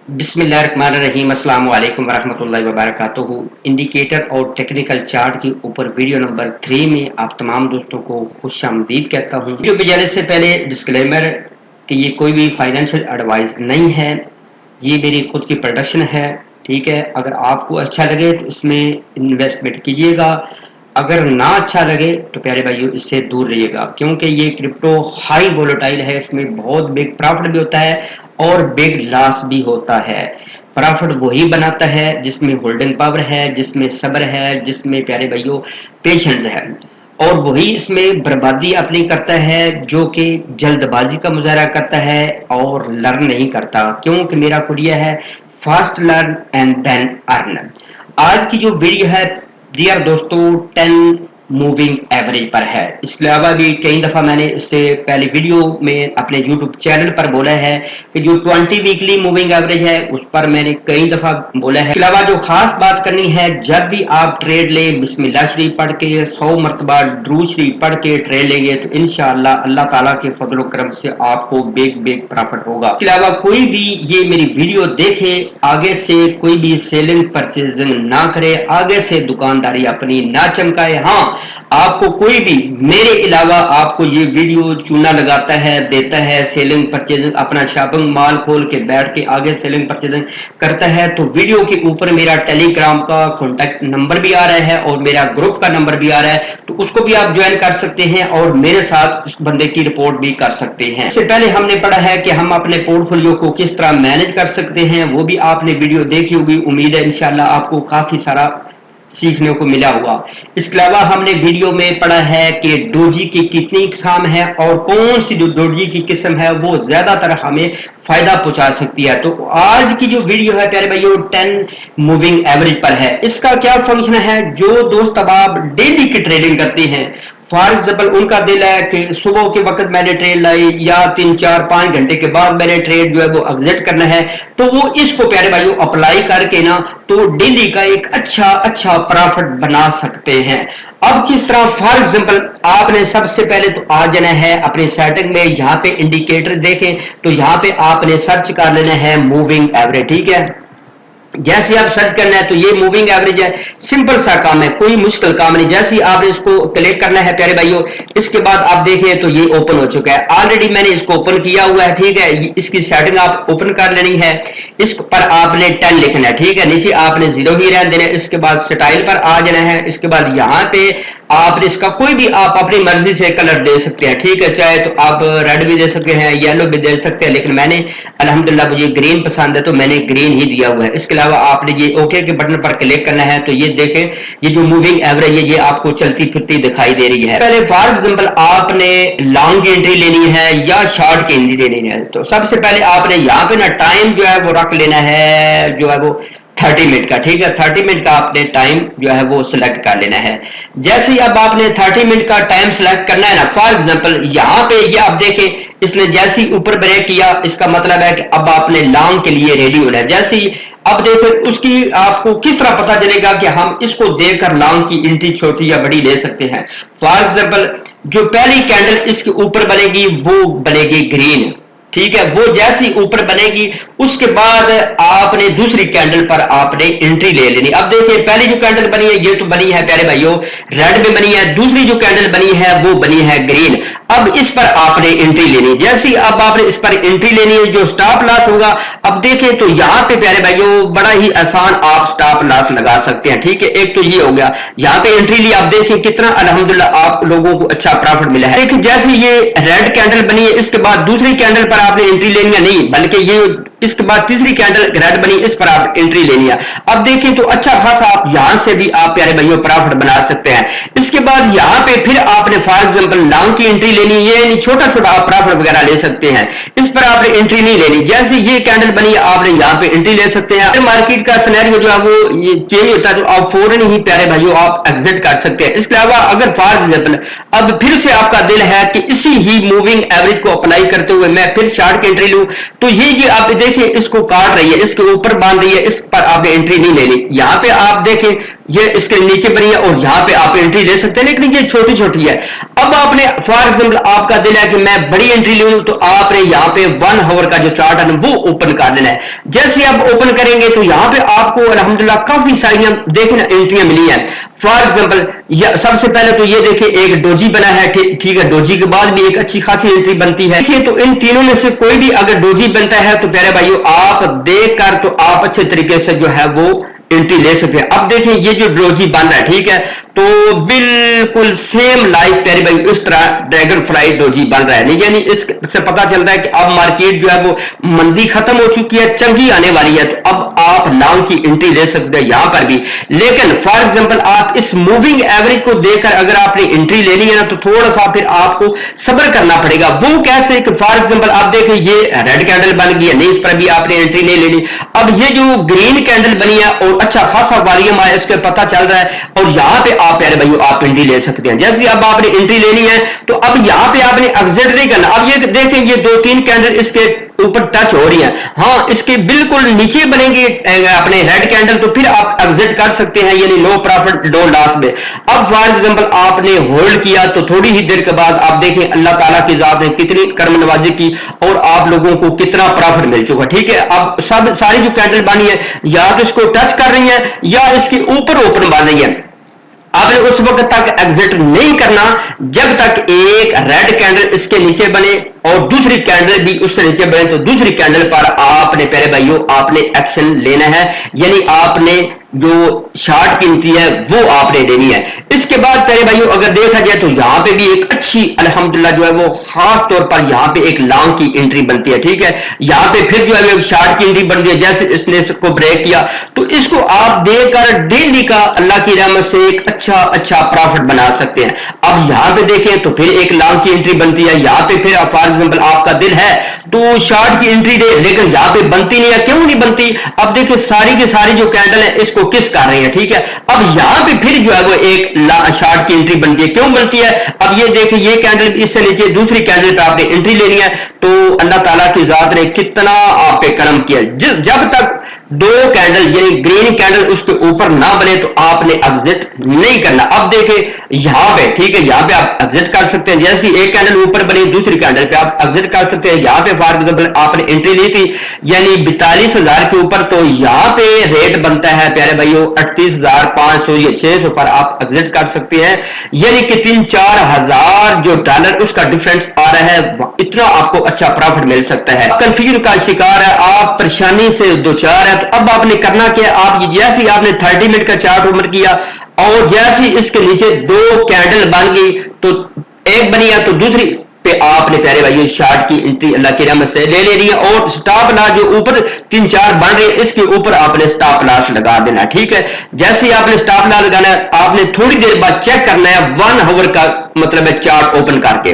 बिस्मिल्लाहिर्रहमानिर्रहीम अस्सलाम वालेकुम वरहमतुल्लाहि वबरकातुहू। इंडिकेटर और टेक्निकल चार्ट के ऊपर वीडियो नंबर 3 में आप तमाम दोस्तों को खुशामदीद कहता हूँ। वीडियो पे जाने से पहले डिस्क्लेमर कि ये कोई भी फाइनेंशियल एडवाइस नहीं है, ये मेरी खुद की प्रोडक्शन है। ठीक है, अगर आपको अच्छा लगे तो इसमें इन्वेस्टमेंट कीजिएगा, अगर ना अच्छा लगे तो प्यारे भाइयों इससे दूर रहिएगा, क्योंकि ये क्रिप्टो हाई वोलेटाइल है। इसमें बहुत बिग प्रॉफिट भी होता है और बिग लॉस भी होता है। प्रॉफिट वही बनाता है जिसमें होल्डिंग पावर है, जिसमें सब्र है, जिसमें प्यारे भाइयों पेशेंस है, और वही इसमें बर्बादी अपनी करता है जो कि जल्दबाजी का मुजाहरा करता है और लर्न नहीं करता। क्योंकि मेरा कुरिया है fast learn and then earn. आज की जो वीडियो है डियर दोस्तों 10 मूविंग एवरेज पर है। इसके अलावा भी कई दफा मैंने इससे पहले वीडियो में अपने यूट्यूब चैनल पर बोला है कि जो 20 वीकली मूविंग एवरेज है उस पर मैंने कई दफा बोला है। इसके अलावा जो खास बात करनी है, जब भी आप ट्रेड ले बिस्मिल्लाह शरीफ पढ़ के 100 मरतबा दुरूद शरीफ पढ़ के ट्रेड लेंगे तो इंशाअल्लाह अल्लाह ताला के फजल करम से आपको बिग प्रॉफिट होगा। इसके अलावा कोई भी ये मेरी वीडियो देखे, आगे से कोई भी सेलिंग परचेजिंग ना करे, आगे से दुकानदारी अपनी ना चमकाए। हाँ, आपको कोई भी मेरे अलावा आपको ये वीडियो चूना लगाता है, देता है, सेलिंग परचेजिंग अपना शॉपिंग मॉल खोल के बैठ के आगे सेलिंग परचेजिंग करता है, तो वीडियो के ऊपर मेरा टेलीग्राम का कॉन्टैक्ट नंबर भी आ रहा है और मेरा ग्रुप का नंबर भी आ रहा है, तो उसको भी आप ज्वाइन कर सकते हैं और मेरे साथ उस बंदे की रिपोर्ट भी कर सकते हैं। इससे पहले हमने पढ़ा है कि हम अपने पोर्टफोलियो को किस तरह मैनेज कर सकते हैं, वो भी आपने वीडियो देखी होगी। उम्मीद है इंशाल्लाह आपको काफी सारा सीखने को मिला हुआ। इसके अलावा हमने वीडियो में पढ़ा है कि डोजी की कितनी किस्म है और कौन सी जो डोजी की किस्म है वो ज्यादातर हमें फायदा पहुंचा सकती है। तो आज की जो वीडियो है प्यारे भाइयों 10 मूविंग एवरेज पर है। इसका क्या फंक्शन है, जो दोस्त अब आप डेली की ट्रेडिंग करते हैं, फॉर एग्जाम्पल उनका दिल है कि सुबह के वक्त मैंने ट्रेड लाई या 3 4 5 घंटे के बाद मैंने ट्रेड जो है वो एग्जिट करना है, तो वो इसको प्यारे भाइयों अप्लाई करके ना तो डेली का एक अच्छा प्रॉफिट बना सकते हैं। अब किस तरह, फॉर एग्जाम्पल आपने सबसे पहले तो आ जाना है अपने सेटिंग में, यहाँ पे इंडिकेटर देखें तो यहाँ पे आपने सर्च कर लेना है मूविंग एवरेज। ठीक है, जैसे आप सर्च करना है तो ये मूविंग एवरेज है। सिंपल सा काम है, कोई मुश्किल काम नहीं। जैसे ही आपने इसको क्लिक करना है प्यारे भाइयों, इसके बाद आप देखें तो ये ओपन हो चुका है। ऑलरेडी मैंने इसको ओपन किया हुआ है। ठीक है, इसकी सेटिंग आप ओपन कर लेनी है। इस पर आपने 10 लिखना है। ठीक है, नीचे आपने 0 ही रहने देना है। इसके बाद स्टाइल पर आ जाना है। इसके बाद यहाँ पे आपने इसका कोई भी आप अपनी मर्जी से कलर दे सकते हैं। ठीक है, चाहे तो आप रेड भी दे सकते हैं, येलो भी दे सकते हैं, लेकिन मैंने अल्हम्दुलिल्लाह मुझे ग्रीन पसंद है तो मैंने ग्रीन ही दिया हुआ है। इसके अलावा आपने ये ओके के बटन पर क्लिक करना है तो ये देखें ये जो मूविंग एवरेज है ये आपको चलती फिरती दिखाई दे रही है। पहले फॉर एग्जाम्पल आपने लॉन्ग की एंट्री लेनी है या शॉर्ट की एंट्री लेनी है, तो सबसे पहले आपने यहाँ पे ना टाइम जो है वो रख लेना है, जो है वो 30 मिनट का। ठीक है, 30 मिनट का आपने टाइम जो है वो सिलेक्ट कर लेना है। जैसे ही अब आपने 30 मिनट का टाइम सिलेक्ट करना है ना, फॉर एग्जांपल यहाँ पे ये आप देखें इसने जैसे ही ऊपर ब्रेक किया, इसका मतलब है कि अब आपने लॉन्ग के लिए रेडी होना है। जैसे ही अब देखें उसकी आपको किस तरह पता चलेगा कि हम इसको देखकर लॉन्ग की एंट्री छोटी या बड़ी ले सकते हैं। फॉर एग्जांपल जो पहली कैंडल इसके ऊपर बनेगी वो बनेगी ग्रीन। ठीक है, वो जैसी ऊपर बनेगी उसके बाद आपने दूसरी कैंडल पर आपने एंट्री ले लेनी। अब देखिए पहली जो कैंडल बनी है ये तो बनी है प्यारे भाइयों रेड में बनी है, दूसरी जो कैंडल बनी है वो बनी है ग्रीन। अब इस पर आपने एंट्री लेनी। जैसी अब आपने इस पर एंट्री लेनी है, जो स्टॉप लॉस होगा, अब देखें तो यहाँ पे प्यारे भाइयों बड़ा ही आसान आप स्टॉप लॉस लगा सकते हैं। ठीक है, एक तो ये हो गया, यहाँ पे एंट्री ली, आप देखें कितना अल्हम्दुलिल्लाह आप लोगों को अच्छा प्रॉफिट मिला है। देखिए जैसे ये रेड कैंडल बनी है, इसके बाद दूसरी कैंडल पर आपने एंट्री लेनी है, नहीं बल्कि ये इसके बाद तीसरी कैंडल रेड बनी, इस पर आप एंट्री लेनी है। अब देखें तो अच्छा खासा आप यहां से भी आप प्यारे भाइयों प्रॉफिट बना सकते हैं। इसके बाद यहां पे फिर आपने फॉर एग्जांपल लॉन्ग की एंट्री लेनी है, यानी छोटा छोटा आप प्रॉफिट वगैरह ले सकते हैं। इस पर आपने एंट्री नहीं लेनी। जैसे ये कैंडल बनी आपने यहां पे एंट्री ले सकते हैं। फिर मार्केट का सिनेरियो जो है वो ये चेंज होता है तो आप फौरन ही प्यारे भाइयों आप एग्जिट कर सकते हैं। इसके अलावा अगर फॉर एग्जांपल अब फिर से आपका दिल है कि इसी ही मूविंग एवरेज को अप्लाई करते हुए मैं फिर शॉर्ट की एंट्री लूं, तो ये आप देखिए इसको काट रही है, इसके ऊपर बांध रही है, इस पर आपने एंट्री नहीं लेनी। यहाँ पे आप देखें یہ اس کے نیچے بنی ہے اور یہاں پہ آپ انٹری لے سکتے ہیں، لیکن یہ چھوٹی چھوٹی ہے. اب آپ نے فار ایگزامپل آپ کا دل ہے کہ میں بڑی انٹری لوں، تو آپ نے یہاں پہ 1 آور کا جو چارٹ ہے وہ اوپن کر لینا ہے. جیسے آپ اوپن کریں گے تو یہاں پہ آپ کو الحمدللہ کافی ساری دیکھیں انٹریاں ملی ہیں. فار ایگزامپل سب سے پہلے تو یہ دیکھیں ایک ڈوجی بنا ہے، ٹھیک ہے، ڈوجی کے بعد بھی ایک اچھی خاصی انٹری بنتی ہے. تو ان تینوں میں سے کوئی بھی اگر ڈوجی بنتا ہے تو پیارے بھائیو آپ دیکھ کر تو آپ اچھے طریقے سے جو ہے وہ انٹری لے سکتے ہیں. اب دیکھیں یہ جو ڈوجی بن رہا ہے، ٹھیک ہے، تو بالکل سیم لائف پیارے بھائی اس طرح ڈریگن فلائی ڈوجی بن رہا ہے. یعنی اس سے پتا چلتا ہے کہ اب مارکیٹ جو ہے وہ مندی ختم ہو چکی ہے، چنگی آنے والی ہے، تو اب آپ لانگ کی انٹری لے سکتے ہیں یہاں پر بھی. لیکن فار ایگزامپل آپ اس موونگ ایوریج کو دیکھ کر اگر آپ نے انٹری لینی ہے نا تو تھوڑا سا پھر آپ کو صبر کرنا پڑے گا. وہ کیسے کہ فار ایگزامپل آپ دیکھیں یہ ریڈ کینڈل بن گئی ہے، نہیں اس پر بھی آپ نے انٹری نہیں لینی. اب یہ جو گرین کینڈل بنی ہے اور اچھا خاصا والیوم آیا، اس کے پتہ چل رہا ہے، اور یہاں پہ آپ پیارے بھائیو آپ انٹری لے سکتے ہیں. جیسے اب آپ نے انٹری لینی ہے تو اب یہاں پہ آپ نے ایگزٹ نہیں کرنا. اب یہ دیکھیں یہ 2-3 کینڈل اس کے اوپر ٹچ ہو رہی ہیں، ہاں اس کے بالکل نیچے بنیں گے اپنے ریڈ کینڈل تو پھر آپ ایگزٹ کر سکتے ہیں، یعنی نو پروفٹ نو لاس میں. اب فار ایگزامپل آپ نے ہولڈ کیا تو تھوڑی ہی دیر کے بعد آپ دیکھیں اللہ تعالیٰ کی ذات نے کتنی کرم نوازی کی اور آپ لوگوں کو کتنا پروفٹ مل چکا. ٹھیک ہے، اب ساری جو کینڈل بنی ہے یا تو اس کو ٹچ کر رہی ہیں یا اس کے اوپر اوپن بن رہی ہے. آپ نے اس وقت تک ایگزٹ نہیں کرنا جب تک ایک ریڈ کینڈل اس کے نیچے بنے اور دوسری کینڈل بھی اس سے نیچے بنے. تو دوسری کینڈل پر آپ نے پیارے بھائیوں آپ نے ایکشن لینا ہے، یعنی آپ نے جو شارٹ قیمتی ہے وہ آپ نے لینی ہے. اس کے بعد پیارے بھائیوں اگر دیکھا جائے تو یہاں پہ بھی ایک اچھی الحمدللہ جو ہے وہ خاص طور پر یہاں پہ ایک لانگ کی انٹری بنتی ہے. ٹھیک ہے، یہاں پہ پھر جو ہے وہ شارٹ کی انٹری بنتی ہے. جیسے اس نے اس کو بریک کیا تو اس کو آپ دیکھ کر ڈیلی کا اللہ کی رحمت سے ایک اچھا پروفٹ بنا سکتے ہیں. اب یہاں پہ دیکھیں تو پھر ایک لانگ کی انٹری بنتی ہے. یہاں پہ پھر فار ایگزامپل آپ کا دل ہے تو شارٹ کی انٹری دے، لیکن یہاں پہ بنتی نہیں ہے. کیوں نہیں بنتی؟ اب دیکھیں ساری کی ساری جو کینڈل ہے اس کو کس کر رہی ہیں. ٹھیک ہے، اب یہاں پہ پھر جو ہے وہ ایک شارٹ کی انٹری بنتی ہے. کیوں بنتی ہے؟ اب یہ دیکھیں یہ کینڈل اس سے نیچے دوسری کینڈل پہ آپ نے انٹری لینی ہے. تو اللہ تعالیٰ کی ذات نے کتنا آپ پہ کرم کیا. جب تک 2 کینڈل یعنی گرین کینڈل اس کے اوپر نہ بنے تو آپ نے ایگزٹ نہیں کرنا. اب دیکھیں یہاں پہ، ٹھیک ہے، یہاں پہ آپ ایگزٹ کر سکتے ہیں. جیسی ایک کینڈل اوپر بنی دوسری کینڈل پہ آپ ایگزٹ کر سکتے ہیں. یہاں پہ فار ایگزامپل آپ نے انٹری لی تھی یعنی 42,000 کے اوپر، تو یہاں پہ ریٹ بنتا ہے پیارے بھائیوں 38,500 یا 600 پر آپ ایگزٹ کر سکتے ہیں. یعنی کہ 3-4 ہزار جو ڈالر اس کا ڈفرنس آ رہا ہے، اتنا آپ کو اچھا پروفٹ مل سکتا ہے. کنفیوژن کا شکار ہے، آپ پریشانی سے دوچار ہے، تو اب آپ نے کرنا کیا؟ آپ جیسے آپ نے 30 منٹ کا چارٹ اوپن کیا اور جیسے اس کے نیچے 2 کینڈل بن گئی تو ایک بنی ہے تو دوسری پہ آپ نے پیارے بھائیوں شارٹ کی انٹری اللہ کی رحمت سے لے لینی ہے. اور سٹاپ لاس جو اوپر 3-4 بن رہے اس کے اوپر آپ نے سٹاپ لاس لگا دینا. ٹھیک ہے، جیسے ہی آپ نے سٹاپ لاس لگانا ہے آپ نے تھوڑی دیر بعد چیک کرنا ہے 1 آور کا مطلب ہے چارٹ اوپن کر کے.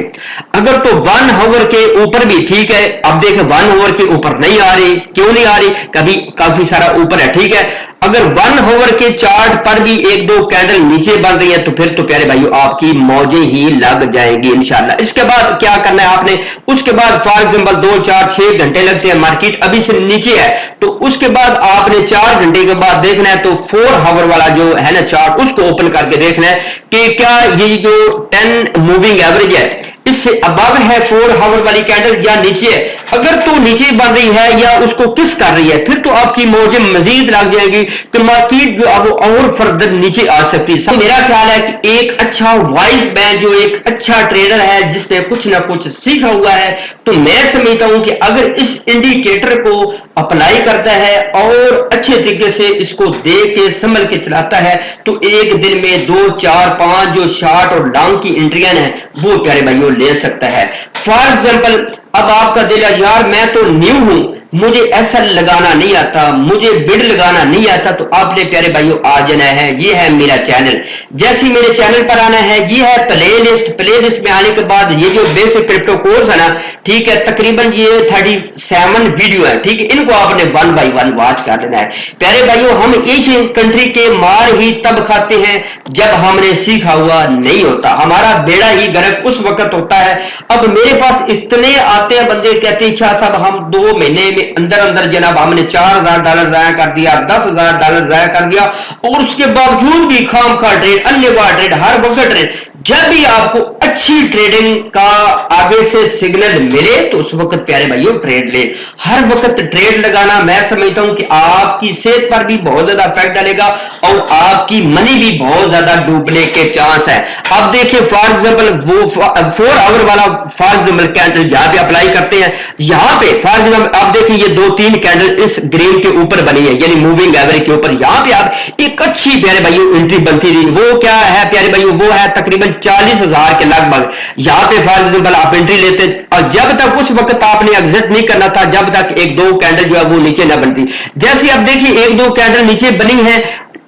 اگر تو 1 آور کے اوپر بھی ٹھیک ہے، اب دیکھیں 1 آور کے اوپر نہیں آ رہی. کیوں نہیں آ رہی؟ کبھی کافی سارا اوپر ہے. ٹھیک ہے، اگر 1 آور کے چارٹ پر بھی 1-2 کینڈل نیچے بن رہی ہے تو پھر تو پیارے بھائیو آپ کی موجیں ہی لگ جائیں گی انشاءاللہ. اس کے بعد کیا کرنا ہے آپ نے؟ اس کے بعد فار ایگزامپل 2-4-6 گھنٹے لگتے ہیں، مارکیٹ ابھی سے نیچے ہے، تو اس کے بعد آپ نے 4 گھنٹے کے بعد دیکھنا ہے تو 4 آور والا جو ہے نا چارٹ اس کو اوپن کر کے دیکھنا ہے کہ کیا یہ جو 10 موونگ ایوریج ہے اس سے ابو ہے 4 آور والی کینڈل یا نیچے ہے. اگر تو نیچے بن رہی ہے یا اس کو کس کر رہی ہے پھر تو آپ کی موجیں مزید لگ جائیں گی کہ مارکیٹ جو اب اور فردر نیچے آ سکتی ہے. میرا خیال ہے کہ ایک اچھا وائز مین جو ایک اچھا ٹریڈر ہے جس نے کچھ نہ کچھ سیکھا ہوا ہے، تو میں سمجھتا ہوں کہ اگر اس انڈیکیٹر کو اپلائی کرتا ہے اور اچھے طریقے سے اس کو دیکھ کے سنبھل کے چلاتا ہے تو ایک دن میں 2-4-5 جو شارٹ اور لانگ کی انٹریاں ہیں وہ پیارے بھائیوں لے سکتا ہے. فار ایگزامپل اب آپ کا دل ہے یار میں تو نیو ہوں، مجھے ایسا لگانا نہیں آتا، مجھے بڈ لگانا نہیں آتا، تو آپ نے پیارے بھائیوں آ جانا ہے. یہ ہے میرا چینل. جیسے میرے چینل پر آنا ہے، یہ ہے پلے لسٹ میں آنے کے بعد یہ جو بیسک کرپٹو کورس ہے نا، ٹھیک ہے، تقریباً یہ 37 ویڈیو ہے. ٹھیک ہے، ان کو آپ نے 1 بائی 1 واچ کر لینا ہے. پیارے بھائیوں ہم ایشین کنٹری کے مار ہی تب کھاتے ہیں جب ہم نے سیکھا ہوا نہیں ہوتا، ہمارا بیڑا ہی گرک اس وقت ہوتا ہے. اب میرے پاس اتنے آتے ہیں بندے کہتے ہیں شاہ صاحب ہم 2 مہینے میں अंदर अंदर जनाब हमने $4000 जाया कर दिया, $10,000 जाया कर दिया, और उसके बावजूद भी खामखा ट्रेड, अन्यवा ट्रेड, हर वक्त ट्रेड। जब भी आपको अच्छी ट्रेडिंग का आगे से सिग्नल मिले तो उस वक्त प्यारे भाइयों ट्रेड ले। हर वक्त ट्रेड लगाना मैं समझता हूं कि आपकी सेहत पर भी बहुत ज्यादा इफेक्ट डालेगा और आपकी मनी भी बहुत ज्यादा डूबने के चांस है। अब देखिए फॉर एग्जाम्पल वो 4 आवर वाला फॉर एग्जाम्पल कैंडल जहां पे अप्लाई करते हैं, यहां पे फॉर एग्जाम्पल आप देखिए ये 2-3 कैंडल इस ग्रीन के ऊपर बनी है, यानी मूविंग एवरेज के ऊपर। यहां पे आप एक अच्छी प्यारे भाइयों एंट्री बनती थी, वो क्या है प्यारे भाइयों, वो है तकरीबन 40,000 के लगभग। यहां पे फॉर एग्जाम्पल आप एंट्री लेते और जब तक उस वक्त आपने एग्जिट नहीं करना था जब तक 1-2 कैंडल जो है वो नीचे ना बनती। जैसे अब देखिए 1-2 कैंडल नीचे बनी है,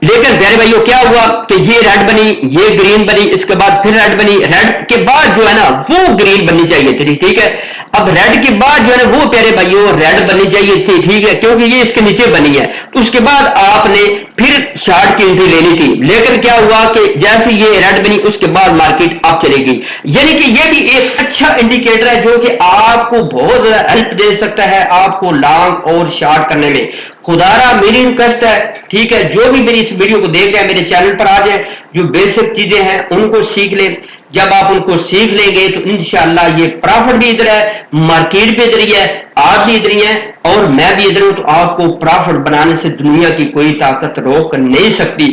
लेकिन प्यारे भाइयों क्या हुआ कि ये रेड बनी, ये ग्रीन बनी, इसके बाद फिर रेड बनी, रेड के बाद जो है ना वो ग्रीन बननी चाहिए थी, ठीक है। अब रेड के बाद जो है ना वो प्यारे भाइयों रेड बननी चाहिए थी, ठीक है, क्योंकि ये इसके नीचे बनी है। तो उसके बाद आपने फिर शॉर्ट की एंट्री लेनी थी, लेकिन क्या हुआ कि जैसे ये रेड बनी उसके बाद मार्केट अप चलेगी। यानी कि ये भी एक अच्छा इंडिकेटर है जो कि आपको बहुत ज्यादा हेल्प दे सकता है आपको लॉन्ग और शॉर्ट करने में। खुदारा मेरी रिक्वेस्ट है, ठीक है, जो भी मेरी इस वीडियो को देख रहे हैं मेरे चैनल पर आ जाए, जो बेसिक चीजें हैं उनको सीख ले। जब आप उनको सीख लेंगे तो इंशाअल्लाह ये प्रॉफिट भी इधर है, मार्केट भी इधर ही है, आप भी इधर ही हैं और मैं भी इधर हूं, तो आपको प्रॉफिट बनाने से दुनिया की कोई ताकत रोक नहीं सकती।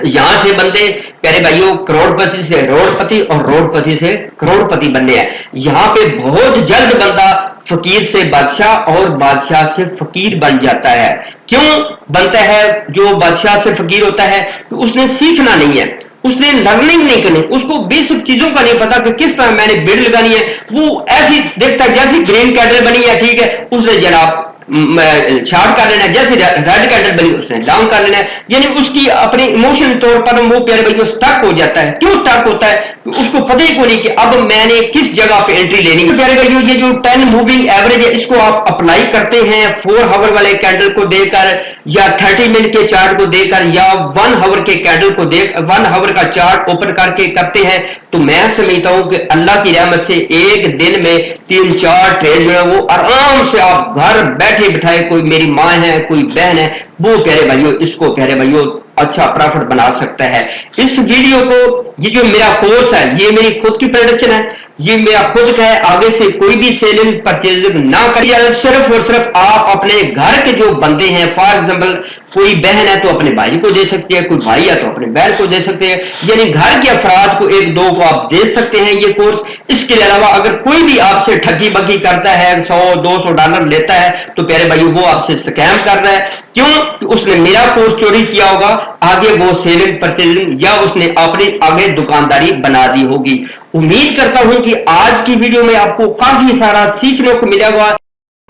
यहां से बंदे प्यारे भाइयों करोड़पति से रोडपति और रोडपति से करोड़पति बनने हैं। यहां पे बहुत जल्द बंदा फकीर से बादशाह और बादशाह से फकीर बन जाता है। क्यों बनता है? जो बादशाह से फकीर होता है तो उसने सीखना नहीं है, उसने लर्निंग नहीं करनी, उसको बेसिक चीजों का नहीं पता कि किस तरह मैंने बिड लगानी है। वो ऐसी देखता है जैसी ग्रीन कैंडल बनी है, ठीक है, उसने जनाब शॉर्ट कर लेना है, जैसे रेड कैंडल बनी उसने डाउन कर लेना है। यानी उसकी अपने इमोशनल तौर पर वो प्यारे भाइयों स्टक हो जाता है। क्यों स्टक होता है? उसको पता ही को नहीं कि अब मैंने किस जगह पे एंट्री लेनी है। प्यारे भाइयों ये जो 10 मूविंग एवरेज है इसको आप अप्लाई करते हैं 4 आवर वाले कैंडल को देकर या 30 मिनट के चार्ट को देकर या 1 आवर के कैंडल को देख 1 आवर का चार्ट ओपन करके करते हैं, तो मैं समझता हूं कि अल्लाह की रहमत से एक दिन में 3-4 ट्रेड जो है वो आराम से आप घर बैठे बिठाए, कोई मेरी माँ है कोई बहन है वो प्यारे भाइयों इसको प्यारे भाइयों अच्छा प्रॉफिट बना सकता है। इस वीडियो को ये जो मेरा कोर्स है ये मेरी खुद की प्रोडक्शन है, ये मेरा खुद का है, आगे से कोई भी सेलिंग परचेजिंग ना करिए। सिर्फ और सिर्फ आप अपने घर के जो बंदे हैं, फॉर एग्जाम्पल कोई बहन है तो अपने भाई को दे सकती है, कोई भाई है तो अपने बहन को दे सकते हैं, यानी घर के अफराद को 1-2 को आप दे सकते हैं ये कोर्स। इसके अलावा अगर कोई भी आपसे ठगी बगी करता है, $100-200 लेता है, तो प्यारे भाइयों वो आपसे स्कैम कर रहा है। क्यों? उसने मेरा कोर्स चोरी किया होगा, आगे वो सेलिंग परचेजिंग या उसने अपनी आगे दुकानदारी बना दी होगी। उम्मीद करता हूं कि आज की वीडियो में आपको काफी सारा सीखने को मिलेगा।